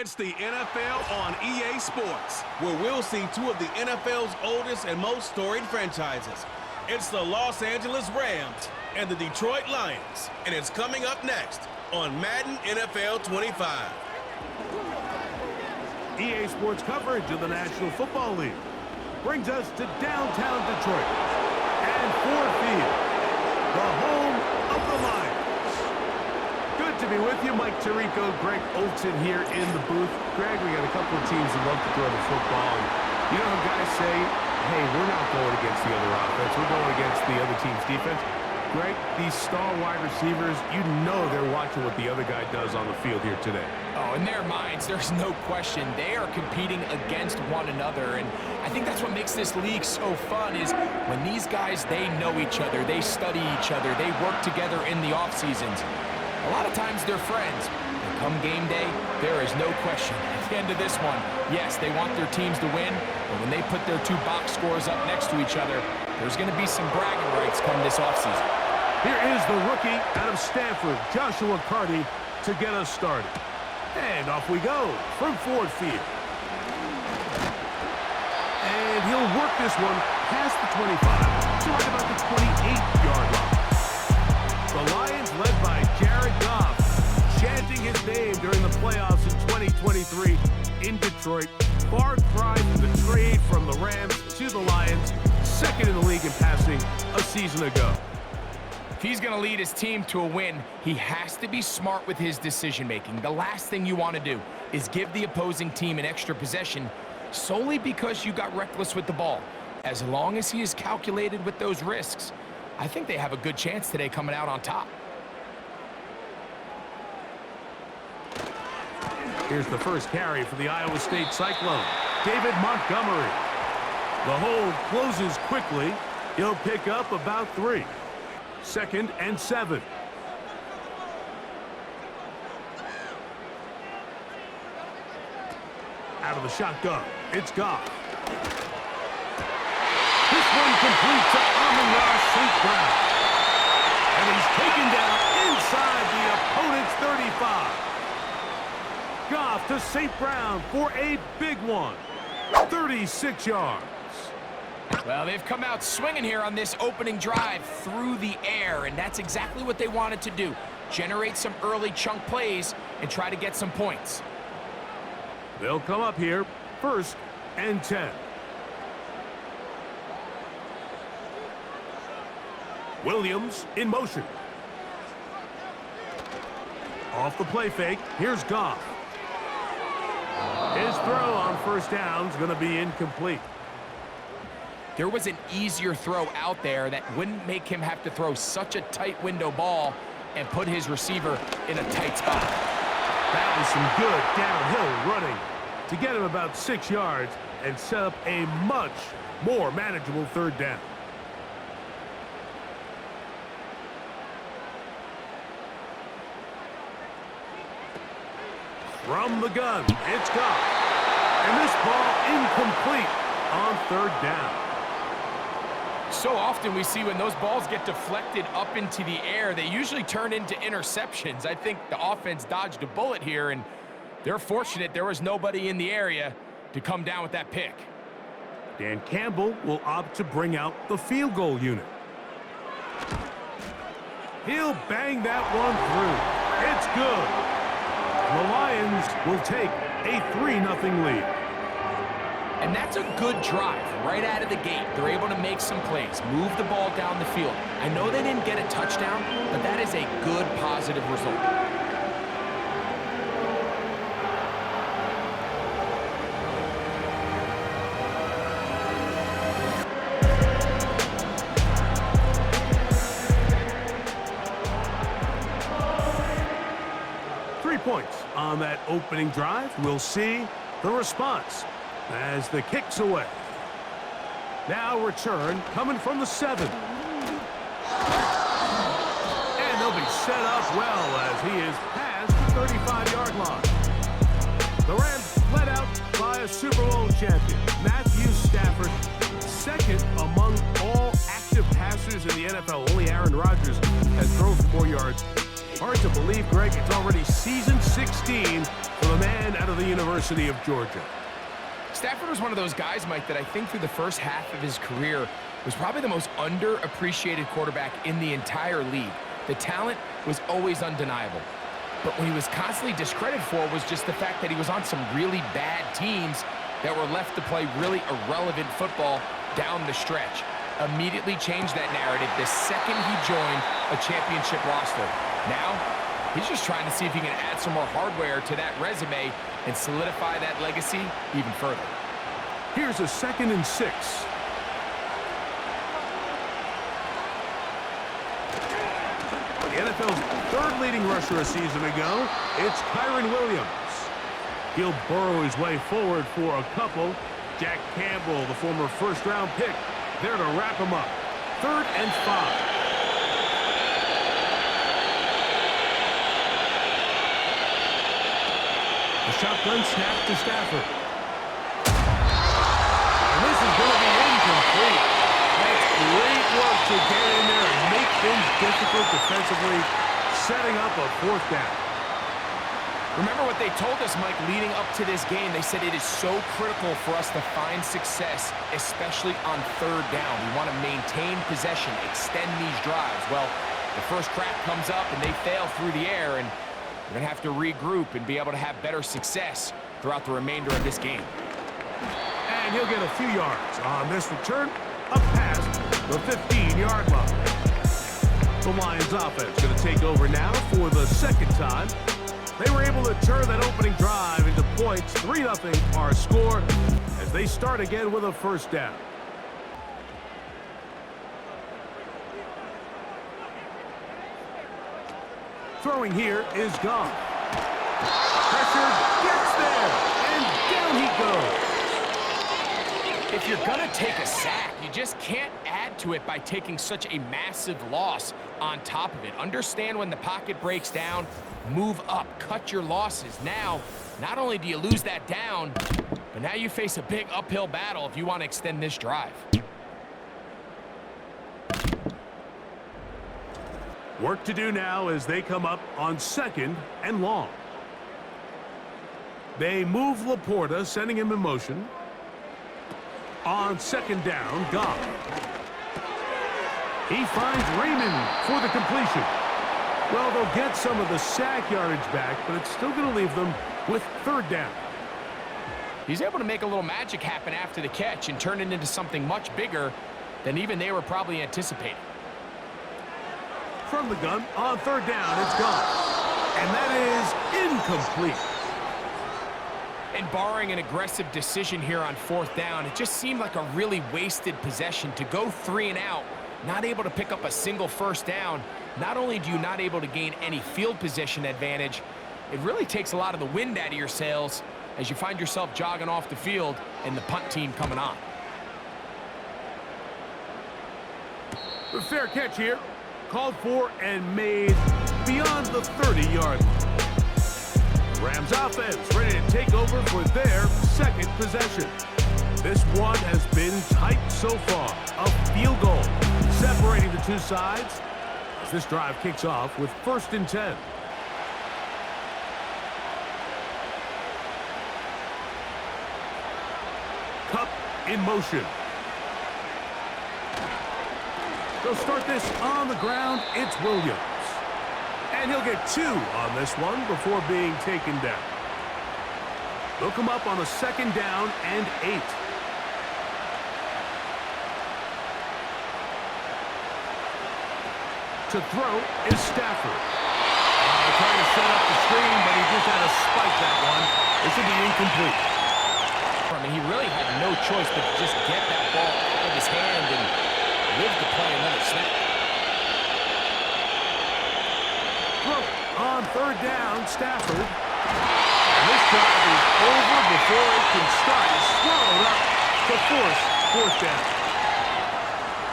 It's the NFL on EA Sports, where we'll see two of the NFL's oldest and most storied franchises. It's the Los Angeles Rams and the Detroit Lions, and it's coming up next on Madden NFL 25. EA Sports coverage of the National Football League brings us to downtown Detroit and Ford Field, the home of the Lions. Good to be with you, Mike Tirico, Greg Olson here in the booth. Greg, we got a couple of teams that love to throw the football. And you know how guys say, hey, we're not going against the other offense, we're going against the other team's defense. Greg, these star wide receivers, you know they're watching what the other guy does on the field here today. Oh, in their minds, there's no question. They are competing against one another, and I think that's what makes this league so fun is when these guys, they know each other, they study each other, they work together in the off seasons. A lot of times they're friends. And come game day, there is no question. At the end of this one, yes, they want their teams to win, but when they put their two box scores up next to each other, there's going to be some bragging rights come this offseason. Here is the rookie out of Stanford, Joshua Carty, to get us started. And off we go from Ford Field. And he'll work this one past the 25 to right about the 28-yard line. The Lions, led by Jared Goff, chanting his name during the playoffs in 2023 in Detroit. Far cry from the trade from the Rams to the Lions, second in the league in passing a season ago. If he's going to lead his team to a win, he has to be smart with his decision-making. The last thing you want to do is give the opposing team an extra possession solely because you got reckless with the ball. As long as he is calculated with those risks, I think they have a good chance today coming out on top. Here's the first carry for the Iowa State Cyclone, David Montgomery. The hold closes quickly. He'll pick up about 3. 2nd and 7. Out of the shotgun, it's Goff. This one complete to Amon-Ra St. Brown. And he's taken down inside the opponent's 35. Goff to St. Brown for a big one. 36 yards. Well, they've come out swinging here on this opening drive through the air, and that's exactly what they wanted to do. Generate some early chunk plays and try to get some points. They'll come up here, 1st and 10. Williams in motion. Off the play fake, here's Goff. His throw on 1st down is going to be incomplete. There was an easier throw out there that wouldn't make him have to throw such a tight window ball and put his receiver in a tight spot. That was some good downhill running to get him about 6 yards and set up a much more manageable 3rd down. From the gun, it's Goff. And this ball incomplete on 3rd down. So often we see when those balls get deflected up into the air, they usually turn into interceptions. I think the offense dodged a bullet here, and they're fortunate there was nobody in the area to come down with that pick. Dan Campbell will opt to bring out the field goal unit. He'll bang that one through. It's good. The Lions will take a 3-0 lead. And that's a good drive right out of the gate. They're able to make some plays, move the ball down the field. I know they didn't get a touchdown, but that is a good, positive result. Points on that opening drive. We'll see the response as the kick's away. Now return coming from the 7. And they'll be set up well as he is past the 35-yard line. The Rams led out by a Super Bowl champion, Matthew Stafford, 2nd among all active passers in the NFL. Only Aaron Rodgers has thrown for more yards. Hard to believe, Greg, it's already season 16 for the man out of the University of Georgia. Stafford was one of those guys, Mike, that I think through the first half of his career was probably the most underappreciated quarterback in the entire league. The talent was always undeniable. But what he was constantly discredited for was just the fact that he was on some really bad teams that were left to play really irrelevant football down the stretch. Immediately changed that narrative the second he joined a championship roster. Now, he's just trying to see if he can add some more hardware to that resume and solidify that legacy even further. Here's a 2nd and 6. The NFL's 3rd leading rusher a season ago, it's Kyron Williams. He'll burrow his way forward for a couple. Jack Campbell, the former first-round pick, there to wrap him up. 3rd and 5. A shotgun snap to Stafford. And this is going to be incomplete. That's great work to get in there and make things difficult defensively, setting up a 4th down. Remember what they told us, Mike, leading up to this game. They said it is so critical for us to find success, especially on 3rd down. We want to maintain possession, extend these drives. Well, the first crack comes up and they fail through the air, and we're going to have to regroup and be able to have better success throughout the remainder of this game. And he'll get a few yards on this return, up past the 15-yard line. The Lions offense going to take over now for the 2nd time. They were able to turn that opening drive into points. 3-0 our score as they start again with a 1st down. Throwing here is Goff. Pressure gets there, and down he goes. If you're going to take a sack, you just can't add to it by taking such a massive loss on top of it. Understand when the pocket breaks down, move up, cut your losses. Now, not only do you lose that down, but now you face a big uphill battle if you want to extend this drive. Work to do now as they come up on 2nd and long. They move Laporta, sending him in motion. On 2nd down, Goff. He finds Raymond for the completion. Well, they'll get some of the sack yardage back, but it's still going to leave them with 3rd down. He's able to make a little magic happen after the catch and turn it into something much bigger than even they were probably anticipating. From the gun, on 3rd down, it's gone. And that is incomplete. And barring an aggressive decision here on 4th down, it just seemed like a really wasted possession to go 3 and out, not able to pick up a single 1st down. Not only do you not able to gain any field position advantage, it really takes a lot of the wind out of your sails as you find yourself jogging off the field and the punt team coming on. The fair catch here, called for and made beyond the 30-yard line. Rams offense ready to take over for their 2nd possession. This one has been tight so far. A field goal separating the two sides as this drive kicks off with 1st and 10. Cup in motion. They'll start this on the ground. It's Williams. And he'll get 2 on this one before being taken down. They'll come up on a 2nd down and 8. To throw is Stafford. Trying to set up the screen, but he just had to spike that one. This will be incomplete. I mean, he really had no choice but to just get that ball out of his hand and live to play another snap. On 3rd down, Stafford. And this drive is over before it can start. It's swallowed up to force 4th down.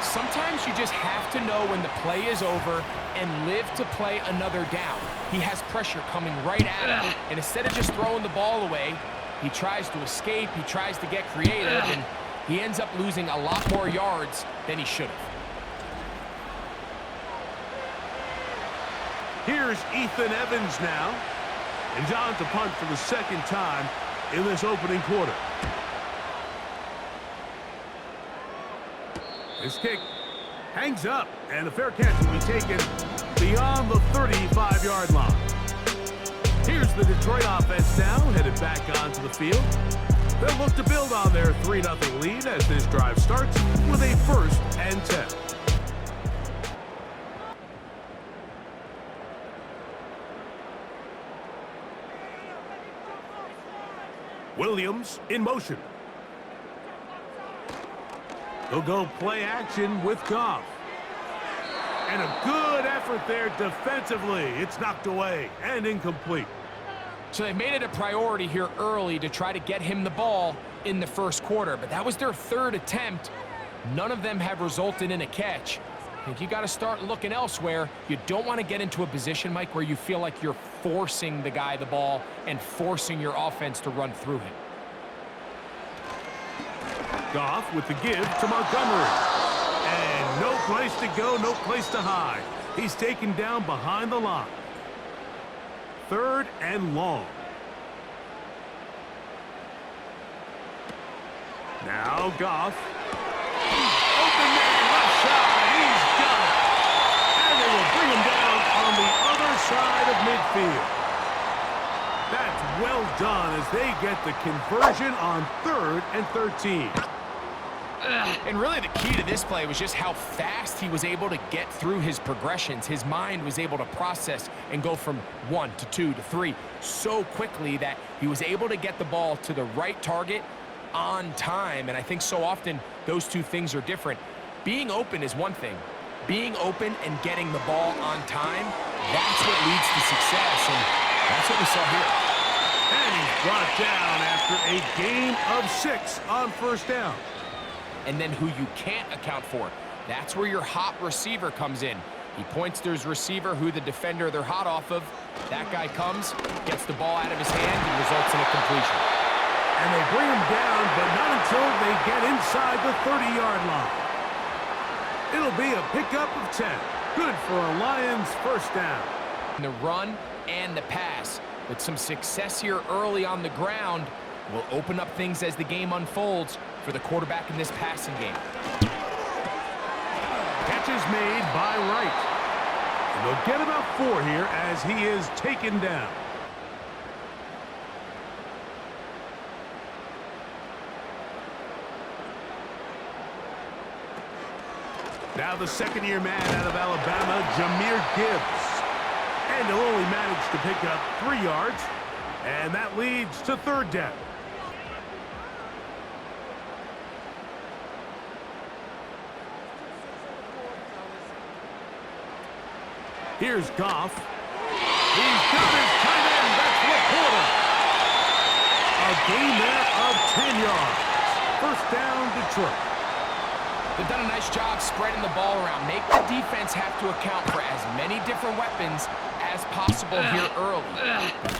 Sometimes you just have to know when the play is over and live to play another down. He has pressure coming right at him, and instead of just throwing the ball away, he tries to escape, he tries to get creative, and he ends up losing a lot more yards than he should have. Here's Ethan Evans now. And John to punt for the second time in this opening quarter. This kick hangs up, and a fair catch will be taken beyond the 35-yard line. Here's the Detroit offense now, headed back onto the field. They'll look to build on their 3-0 lead as this drive starts with a 1st and 10. Williams in motion. He'll go play action with Goff. And a good effort there defensively. It's knocked away and incomplete. So they made it a priority here early to try to get him the ball in the first quarter, but that was their 3rd attempt. None of them have resulted in a catch. I think you got to start looking elsewhere. You don't want to get into a position, Mike, where you feel like you're forcing the guy the ball and forcing your offense to run through him. Goff with the give to Montgomery. And no place to go, no place to hide. He's taken down behind the line. 3rd and long. Now Goff. Open man, left side. He's got it. And they will bring him down on the other side of midfield. That's well done as they get the conversion on 3rd and 13. And really the key to this play was just how fast he was able to get through his progressions. His mind was able to process and go from 1 to 2 to 3 so quickly that he was able to get the ball to the right target on time. And I think so often those two things are different. Being open is one thing. Being open and getting the ball on time, that's what leads to success. And that's what we saw here. And he's brought down after a gain of 6 on 1st down. And then who you can't account for. That's where your hot receiver comes in. He points to his receiver, who the defender they're hot off of. That guy comes, gets the ball out of his hand, and results in a completion. And they bring him down, but not until they get inside the 30-yard line. It'll be a pickup of 10. Good for a Lions 1st down. The run and the pass. With some success here early on the ground, will open up things as the game unfolds for the quarterback in this passing game. Catch is made by Wright. And they'll get about 4 here as he is taken down. Now the 2nd-year man out of Alabama, Jahmyr Gibbs. And he'll only manage to pick up 3 yards. And that leads to 3rd down. Here's Goff. He's got his tight end. That's Laporta. A gain there of 10 yards. 1st down, Detroit. They've done a nice job spreading the ball around. Make the defense have to account for as many different weapons as possible here early.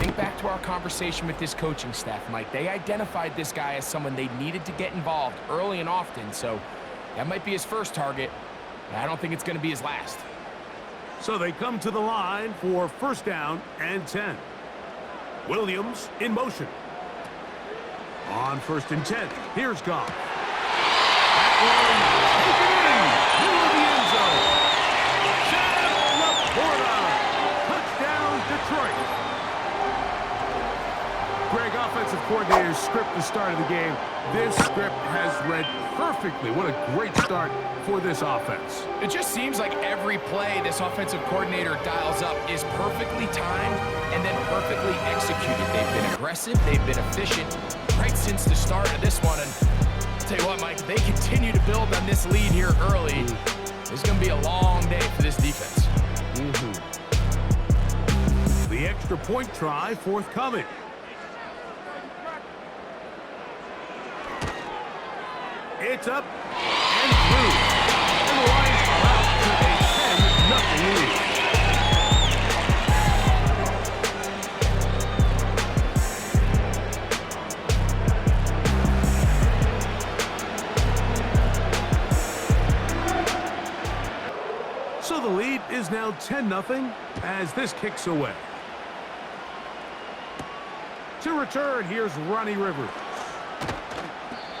Think back to our conversation with this coaching staff, Mike. They identified this guy as someone they needed to get involved early and often, so that might be his first target. I don't think it's going to be his last. So they come to the line for 1st down and 10. Williams in motion. On 1st and 10, here's Goff. That one taken in, middle of the end zone. Sam Laporta, touchdown Detroit. Greg, offensive coordinator's script the start of the game. This script has read perfectly. What a great start for this offense. It just seems like every play this offensive coordinator dials up is perfectly timed and then perfectly executed. They've been aggressive, they've been efficient right since the start of this one. And I'll tell you what, Mike, they continue to build on this lead here early. It's going to be a long day for this defense. The extra point try forthcoming. It's up and through. And the Lions are out to a 10-0 lead. So the lead is now 10-0 as this kicks away. To return, here's Ronnie Rivers.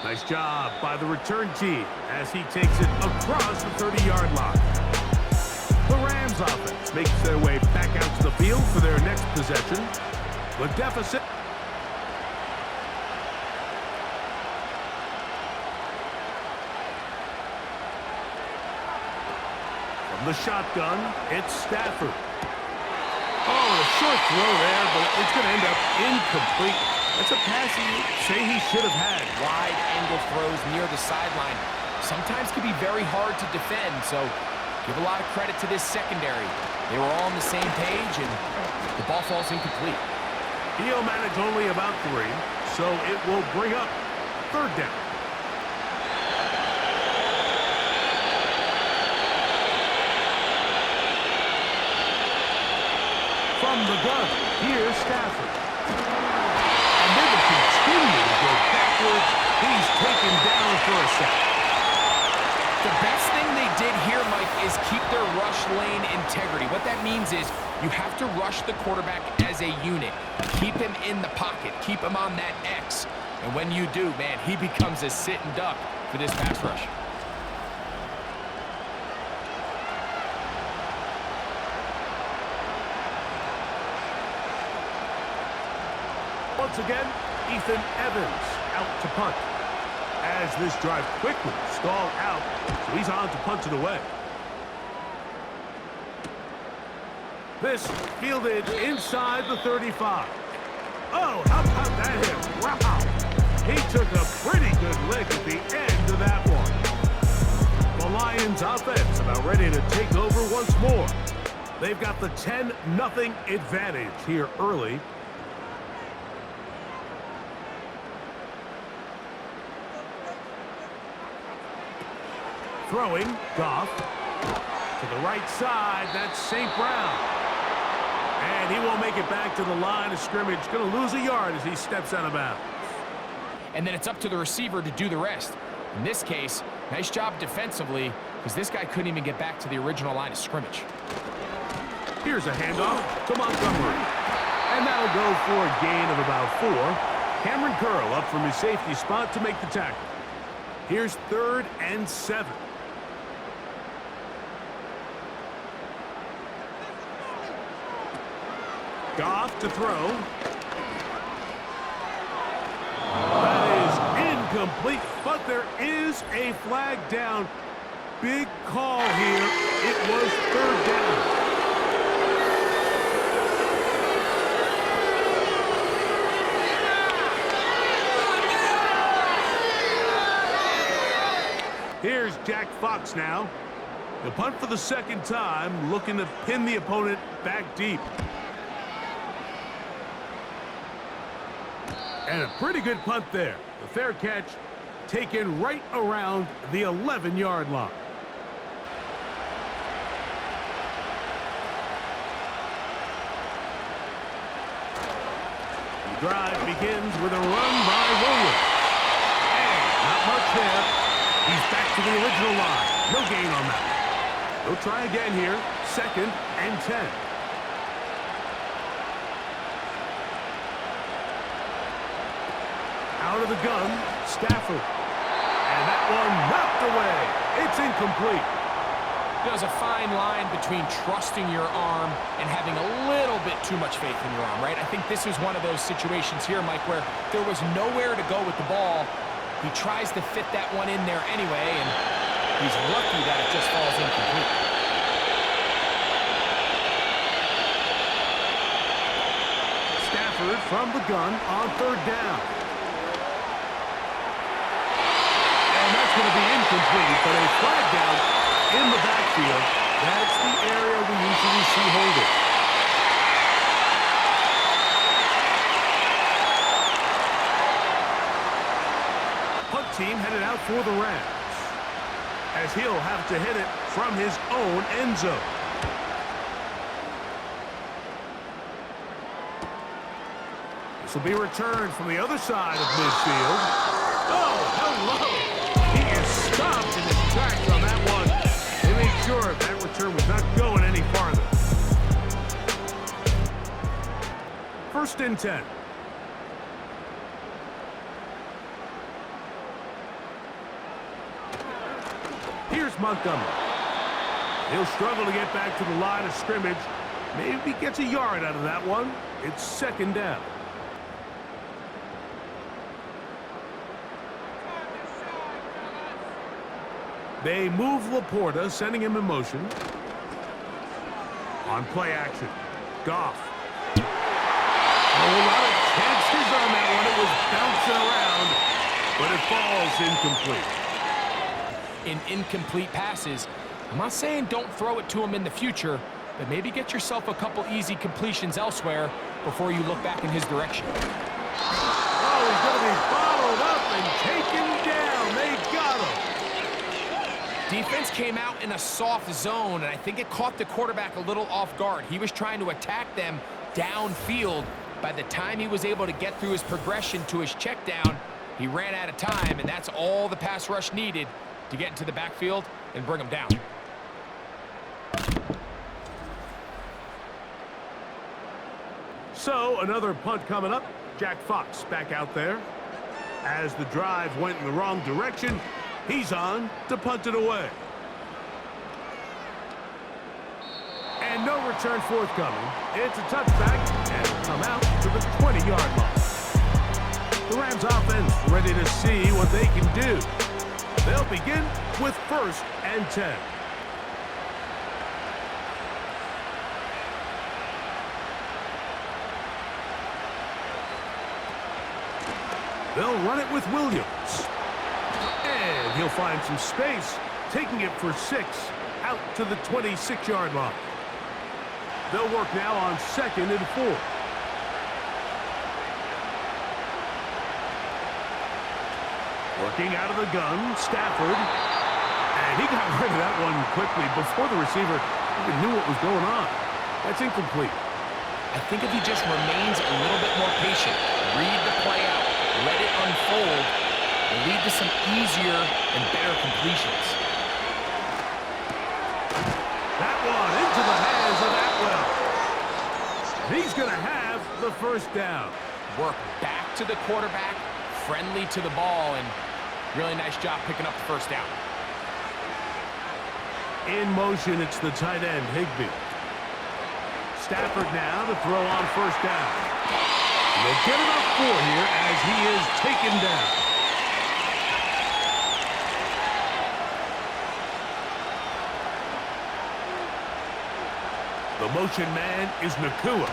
Nice job by the return team as he takes it across the 30-yard line. The Rams offense makes their way back out to the field for their next possession. The deficit. From the shotgun, it's Stafford. Oh, a short throw there, but it's going to end up incomplete. That's a pass he should have had. Wide angle throws near the sideline sometimes can be very hard to defend, so give a lot of credit to this secondary. They were all on the same page, and the ball falls incomplete. He'll manage only about 3, so it will bring up 3rd down. From the gun, here's Stafford. And they will continue to go backwards. He's taken down for a sack. The best thing they did here, Mike, is keep their rush lane integrity. What that means is you have to rush the quarterback as a unit. Keep him in the pocket. Keep him on that X. And when you do, man, he becomes a sitting duck for this pass rush. Once again, Ethan Evans out to punt. As this drive quickly stalled out, so he's on to punt it away. This fielded inside the 35. Oh, how about that hit? Wow! He took a pretty good lick at the end of that one. The Lions offense about ready to take over once more. They've got the 10-0 advantage here early. Throwing, Goff. To the right side, that's St. Brown. And he won't make it back to the line of scrimmage. Going to lose a yard as he steps out of bounds. And then it's up to the receiver to do the rest. In this case, nice job defensively, because this guy couldn't even get back to the original line of scrimmage. Here's a handoff to Montgomery. And that'll go for a gain of about 4. Cameron Curl up from his safety spot to make the tackle. Here's 3rd and 7. Goff to throw. That is incomplete, but there is a flag down. Big call here. It was 3rd down. Here's Jack Fox now. The punt for the 2nd time, looking to pin the opponent back deep. And a pretty good punt there. The fair catch taken right around the 11-yard line. The drive begins with a run by Williams. And not much there. He's back to the original line. No gain on that. They'll try again here. 2nd and 10. Out of the gun, Stafford. And that one knocked away. It's incomplete. There's a fine line between trusting your arm and having a little bit too much faith in your arm, right? I think this is one of those situations here, Mike, where there was nowhere to go with the ball. He tries to fit that one in there anyway, and he's lucky that it just falls incomplete. Stafford from the gun on 3rd down. Going to be incomplete, but a flag down in the backfield. That's the area we usually see holding. Punt team headed out for the Rams, as he'll have to hit it from his own end zone. This will be returned from the other side of midfield. Oh, hello! Stopped in his tracks on that one. They made sure that return was not going any farther. 1st and 10. Here's Montgomery. He'll struggle to get back to the line of scrimmage. Maybe gets a yard out of that one. It's second down. They move Laporta, sending him in motion. On play action, Goff. A lot of chances on that one. It was bouncing around, but it falls incomplete. In incomplete passes, I'm not saying don't throw it to him in the future, but maybe get yourself a couple easy completions elsewhere before you look back in his direction. Oh, he's going to be followed up and taken down. They got him. Defense came out in a soft zone, and I think it caught the quarterback a little off guard. He was trying to attack them downfield. By the time he was able to get through his progression to his check down, he ran out of time, and that's all the pass rush needed to get into the backfield and bring him down. So, another punt coming up. Jack Fox back out there. As the drive went in the wrong direction, he's on to punt it away. And no return forthcoming. It's a touchback, and it'll come out to the 20-yard line. The Rams offense ready to see what they can do. They'll begin with 1st and 10. They'll run it with Williams. And he'll find some space, taking it for 6 out to the 26-yard line. They'll work now on 2nd and 4. Working out of the gun, Stafford. And he got rid of that one quickly before the receiver even knew what was going on. That's incomplete. I think if he just remains a little bit more patient, read the play out, let it unfold, will lead to some easier and better completions. That one into the hands of Atwell. He's going to have the 1st down. Work back to the quarterback, friendly to the ball, and really nice job picking up the 1st down. In motion, it's the tight end, Higbee. Stafford now to throw on 1st down. They'll get enough for here as he is taken down. The motion man is Nakua.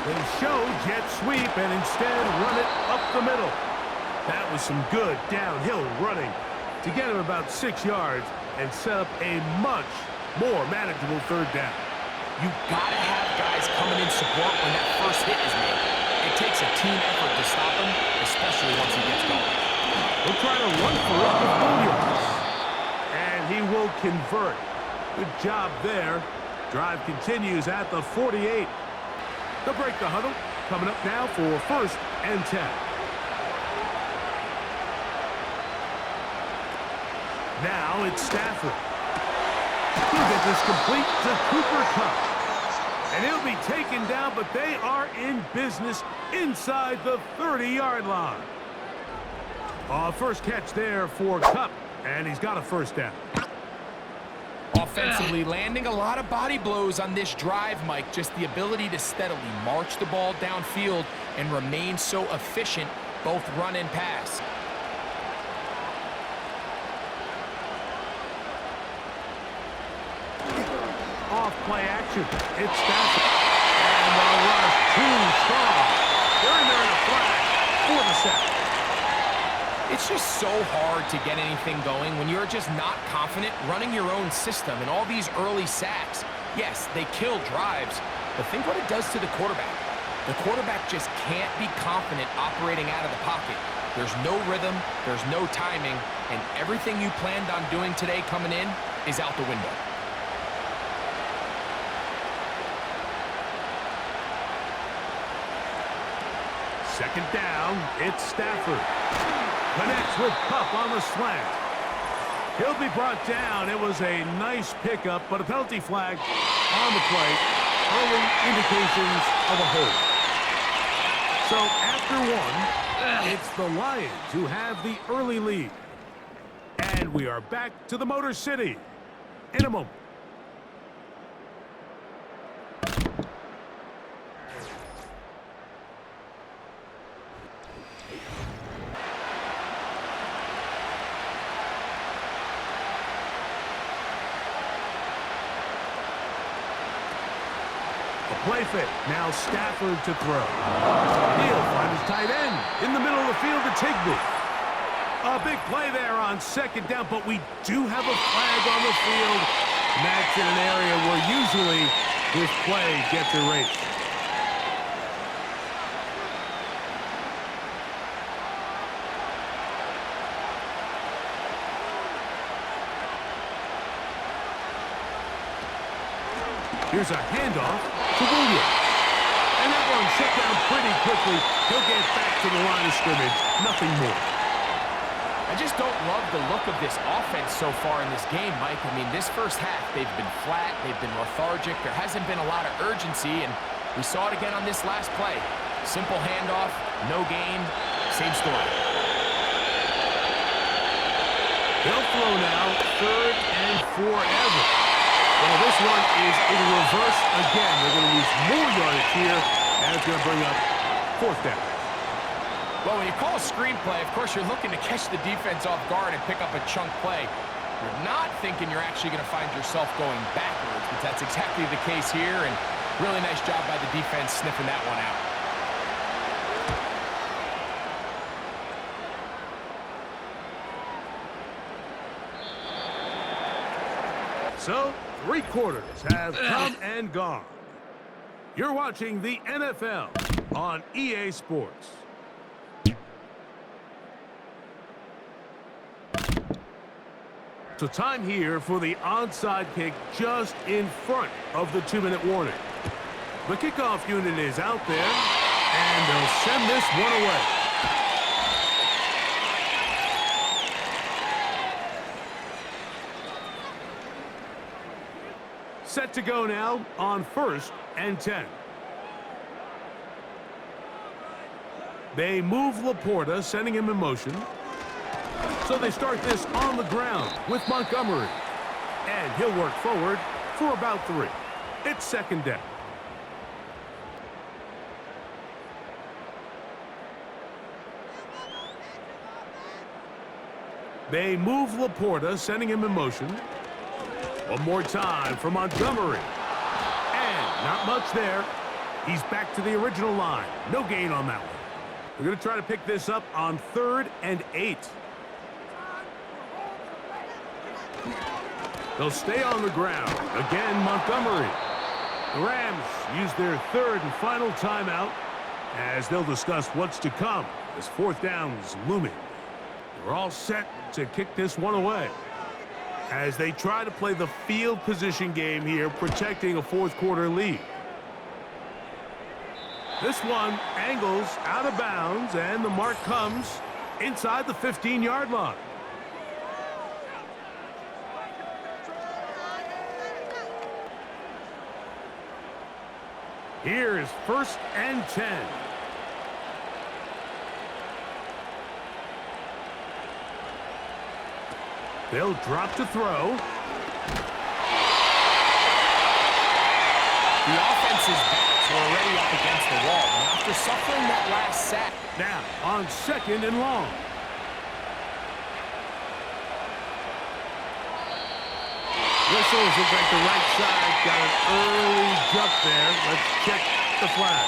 They show jet sweep and instead run it up the middle. That was some good downhill running to get him about 6 yards and set up a much more manageable 3rd down. You gotta have guys coming in support when that first hit is made. It takes a team effort to stop him, especially once he gets going. We'll try to run for it with Williams. And he will convert. Good job there. Drive continues at the 48. They'll break the huddle. Coming up now for 1st and 10. Now it's Stafford. He'll get this complete to Cooper Kupp. And he'll be taken down, but they are in business inside the 30-yard line. First catch there for Kupp, and he's got a 1st down. Offensively, landing a lot of body blows on this drive, Mike. Just the ability to steadily march the ball downfield and remain so efficient, both run and pass. Off play action. It's Stafford. And the rush too strong. They're in there in a flag for the sack. It's just so hard to get anything going when you're just not confident running your own system. And all these early sacks, yes, they kill drives, but think what it does to the quarterback. The quarterback just can't be confident operating out of the pocket. There's no rhythm, there's no timing, and everything you planned on doing today coming in is out the window. Second down, it's Stafford. Connects with Kupp on the slant. He'll be brought down. It was a nice pickup, but a penalty flag on the play. Early indications of a hold. So after one, it's the Lions who have the early lead. And And we are back to the Motor City in a moment. Play fake. Now Stafford to throw. He'll find his tight end in the middle of the field to Tigby. A big play there on second down, but we do have a flag on the field. And that's in an area where usually this play gets erased. Here's a handoff to Williams. And that one shut down pretty quickly. He'll get back to the line of scrimmage. Nothing more. I just don't love the look of this offense so far in this game, Mike. I mean, this first half, they've been flat. They've been lethargic. There hasn't been a lot of urgency, and we saw it again on this last play. Simple handoff, no gain, same story. They'll throw now, 3rd and forever. Well, this one is in reverse again. They're going to lose more yardage here, and it's going to bring up 4th down. Well, when you call a screenplay, of course, you're looking to catch the defense off guard and pick up a chunk play. You're not thinking you're actually going to find yourself going backwards, but that's exactly the case here, and really nice job by the defense sniffing that one out. So, 3 quarters have come and gone. You're watching the NFL on EA Sports. So time here for the onside kick just in front of the 2-minute warning. The kickoff unit is out there, and they'll send this one away. Set to go now on 1st and 10. They move Laporta, sending him in motion. So they start this on the ground with Montgomery. And he'll work forward for about 3. It's 2nd down. They move Laporta, sending him in motion. One more time for Montgomery. And not much there. He's back to the original line. No gain on that one. We're going to try to pick this up on 3rd and 8. They'll stay on the ground. Again, Montgomery. The Rams use their 3rd and final timeout as they'll discuss what's to come as 4th down is looming. They're all set to kick this one away as they try to play the field position game here, protecting a 4th quarter lead. This one angles out of bounds, and the mark comes inside the 15-yard line. Here is 1st and 10. They'll drop to throw. The offense's backs were already up against the wall. And after suffering that last sack. Now on 2nd and long. Whistles look like the right side got an early jump there. Let's check the flag.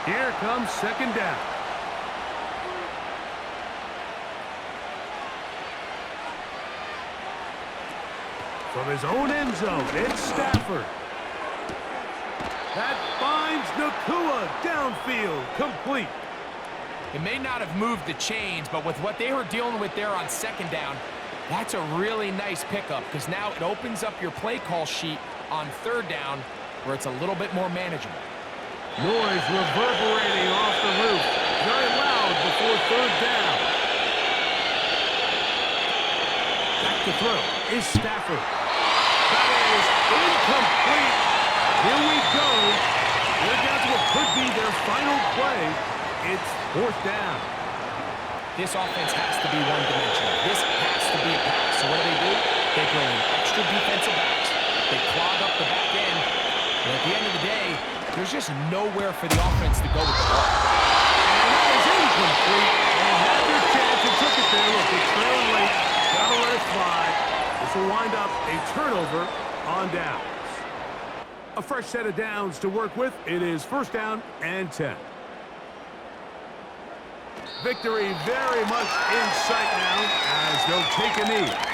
Here comes 2nd down. From his own end zone, it's Stafford. That finds Nakua downfield, complete. It may not have moved the chains, but with what they were dealing with there on 2nd down, that's a really nice pickup because now it opens up your play call sheet on 3rd down where it's a little bit more manageable. Noise reverberating off the roof. Very loud before 3rd down. Back to throw is Stafford. That is incomplete. Here we go. They're down to what could be their final play. It's 4th down. This offense has to be one-dimensional. This has to be a pass. So what do? They bring in extra defensive backs. They clog up the back end. And at the end of the day, there's just nowhere for the offense to go with the ball. And that is incomplete. And had their chance and took it there. Look, they're trailing late. Gotta let it slide. This will wind up a turnover on downs. A fresh set of downs to work with. It is 1st down and 10. Victory very much in sight now as they'll take a knee.